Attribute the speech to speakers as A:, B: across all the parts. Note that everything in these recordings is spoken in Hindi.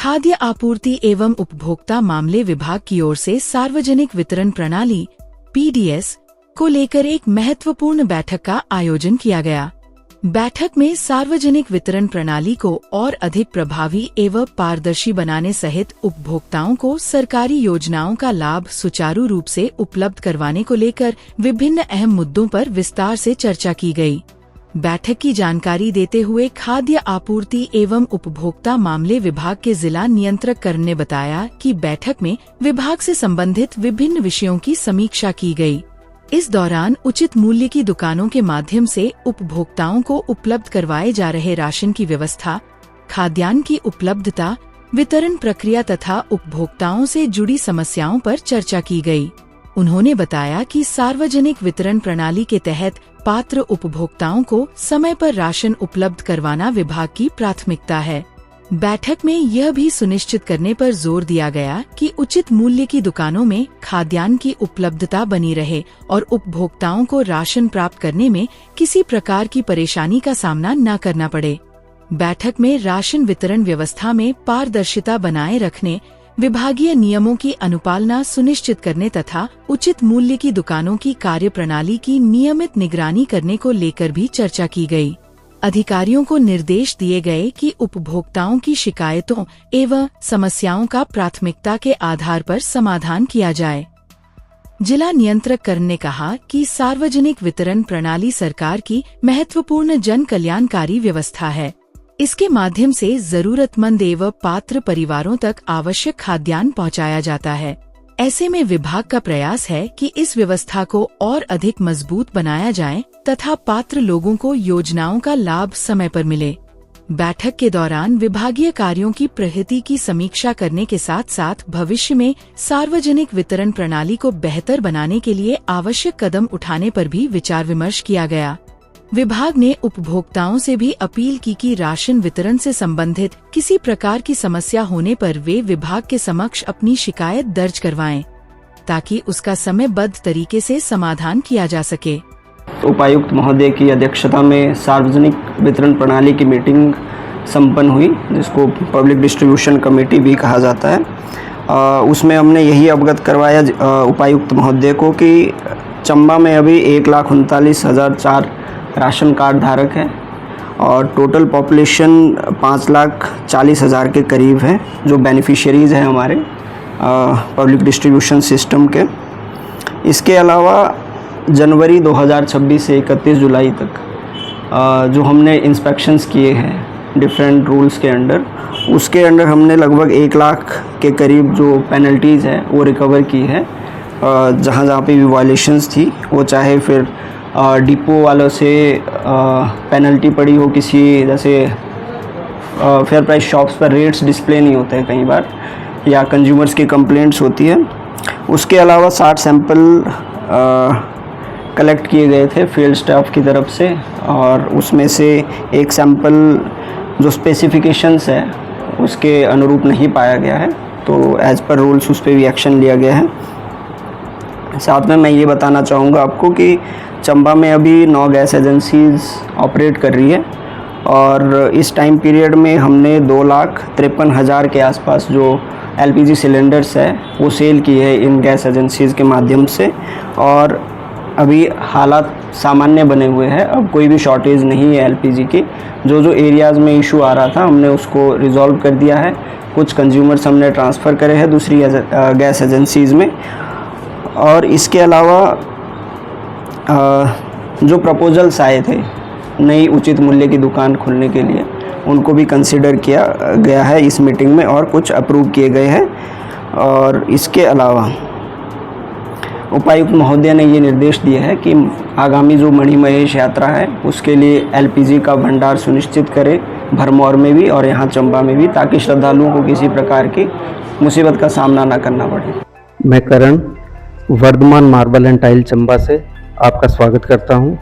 A: खाद्य आपूर्ति एवं उपभोक्ता मामले विभाग की ओर से सार्वजनिक वितरण प्रणाली (पीडीएस) को लेकर एक महत्वपूर्ण बैठक का आयोजन किया गया। बैठक में सार्वजनिक वितरण प्रणाली को और अधिक प्रभावी एवं पारदर्शी बनाने सहित उपभोक्ताओं को सरकारी योजनाओं का लाभ सुचारू रूप से उपलब्ध करवाने को लेकर विभिन्न अहम मुद्दों पर विस्तार से चर्चा की गई। बैठक की जानकारी देते हुए खाद्य आपूर्ति एवं उपभोक्ता मामले विभाग के जिला नियंत्रक करण ने बताया कि बैठक में विभाग से संबंधित विभिन्न विषयों की समीक्षा की गई। इस दौरान उचित मूल्य की दुकानों के माध्यम से उपभोक्ताओं को उपलब्ध करवाए जा रहे राशन की व्यवस्था, खाद्यान्न की उपलब्धता, वितरण प्रक्रिया तथा उपभोक्ताओं से जुड़ी समस्याओं पर चर्चा की गई। उन्होंने बताया कि सार्वजनिक वितरण प्रणाली के तहत पात्र उपभोक्ताओं को समय पर राशन उपलब्ध करवाना विभाग की प्राथमिकता है। बैठक में यह भी सुनिश्चित करने पर जोर दिया गया कि उचित मूल्य की दुकानों में खाद्यान्न की उपलब्धता बनी रहे और उपभोक्ताओं को राशन प्राप्त करने में किसी प्रकार की परेशानी का सामना न करना पड़े। बैठक में राशन वितरण व्यवस्था में पारदर्शिता बनाए रखने, विभागीय नियमों की अनुपालना सुनिश्चित करने तथा उचित मूल्य की दुकानों की कार्यप्रणाली की नियमित निगरानी करने को लेकर भी चर्चा की गई। अधिकारियों को निर्देश दिए गए कि उपभोक्ताओं की शिकायतों एवं समस्याओं का प्राथमिकता के आधार पर समाधान किया जाए। जिला नियंत्रक करण ने कहा कि सार्वजनिक वितरण प्रणाली सरकार की महत्वपूर्ण जन कल्याणकारी व्यवस्था है। इसके माध्यम से जरूरतमंद एवं पात्र परिवारों तक आवश्यक खाद्यान्न पहुंचाया जाता है। ऐसे में विभाग का प्रयास है कि इस व्यवस्था को और अधिक मजबूत बनाया जाए तथा पात्र लोगों को योजनाओं का लाभ समय पर मिले। बैठक के दौरान विभागीय कार्यों की प्रगति की समीक्षा करने के साथ साथ भविष्य में सार्वजनिक वितरण प्रणाली को बेहतर बनाने के लिए आवश्यक कदम उठाने पर भी विचार विमर्श किया गया। विभाग ने उपभोक्ताओं से भी अपील की कि राशन वितरण से संबंधित किसी प्रकार की समस्या होने पर वे विभाग के समक्ष अपनी शिकायत दर्ज करवाएं, ताकि उसका समयबद्ध तरीके से समाधान किया जा सके।
B: उपायुक्त महोदय की अध्यक्षता में सार्वजनिक वितरण प्रणाली की मीटिंग संपन्न हुई, जिसको पब्लिक डिस्ट्रीब्यूशन कमेटी भी कहा जाता है। उसमें हमने यही अवगत करवाया उपायुक्त महोदय को कि चंबा में अभी 1,39,004 राशन कार्ड धारक हैं और टोटल पॉपुलेशन 5,40,000 के करीब है जो बेनिफिशियरीज़ हैं हमारे पब्लिक डिस्ट्रीब्यूशन सिस्टम के। इसके अलावा जनवरी 2026 से 31 जुलाई तक जो हमने इंस्पेक्शंस किए हैं डिफरेंट रूल्स के अंडर, उसके अंडर हमने लगभग 1 लाख के करीब जो पेनल्टीज़ हैं वो रिकवर की है। जहाँ पे भी वायलेशंस थी, वो चाहे फिर डिपो वालों से पेनल्टी पड़ी हो, किसी जैसे फेयर प्राइस शॉप्स पर रेट्स डिस्प्ले नहीं होते हैं कई बार, या कंज्यूमर्स की कंप्लेंट्स होती है। उसके अलावा 60 सैंपल कलेक्ट किए गए थे फील्ड स्टाफ की तरफ से, और उसमें से एक सैंपल जो स्पेसिफिकेशंस है उसके अनुरूप नहीं पाया गया है, तो एज़ पर रूल्स उस पर भी एक्शन लिया गया है। साथ में मैं ये बताना चाहूँगा आपको कि चंबा में अभी 9 गैस एजेंसीज़ ऑपरेट कर रही है और इस टाइम पीरियड में हमने 2,53,000 के आसपास जो एलपीजी सिलेंडर्स है वो सेल की है इन गैस एजेंसीज़ के माध्यम से, और अभी हालात सामान्य बने हुए हैं। अब कोई भी शॉर्टेज नहीं है एलपीजी की। जो एरियाज़ में इशू आ रहा था हमने उसको रिज़ॉल्व कर दिया है। कुछ कंज्यूमर्स हमने ट्रांसफ़र करे हैं दूसरी गैस एजेंसीज़ में। और इसके अलावा जो प्रपोजल्स आए थे नई उचित मूल्य की दुकान खोलने के लिए, उनको भी कंसिडर किया गया है इस मीटिंग में और कुछ अप्रूव किए गए हैं। और इसके अलावा उपायुक्त महोदय ने ये निर्देश दिए हैं कि आगामी जो मणिमहेश यात्रा है उसके लिए एलपीजी का भंडार सुनिश्चित करें भरमौर में भी और यहाँ चंबा में भी, ताकि श्रद्धालुओं को किसी प्रकार की मुसीबत का सामना न करना पड़े।
C: मैं Karan Vardhman marble and tile Chamba से आपका स्वागत करता हूं।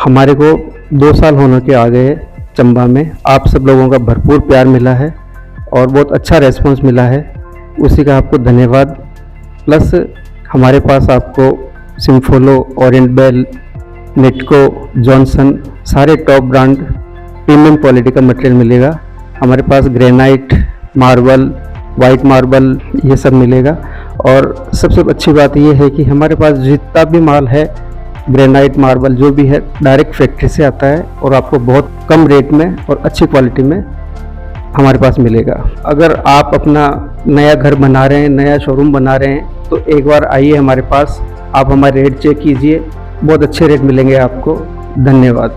C: हमारे को 2 साल होने के आ गए चंबा में, आप सब लोगों का भरपूर प्यार मिला है और बहुत अच्छा रेस्पॉन्स मिला है, उसी का आपको धन्यवाद। प्लस हमारे पास आपको सिम्फोलो, ओरिएंट बेल, नेटको, जॉनसन सारे टॉप ब्रांड प्रीमियम क्वालिटी का मटेरियल मिलेगा। हमारे पास ग्रेनाइट, मार्बल, वाइट मार्बल, ये सब मिलेगा। और सबसे अच्छी बात ये है कि हमारे पास जितना भी माल है, ग्रेनाइट, मार्बल जो भी है, डायरेक्ट फैक्ट्री से आता है और आपको बहुत कम रेट में और अच्छी क्वालिटी में हमारे पास मिलेगा। अगर आप अपना नया घर बना रहे हैं, नया शोरूम बना रहे हैं, तो एक बार आइए हमारे पास, आप हमारे रेट चेक कीजिए, बहुत अच्छे रेट मिलेंगे आपको। धन्यवाद।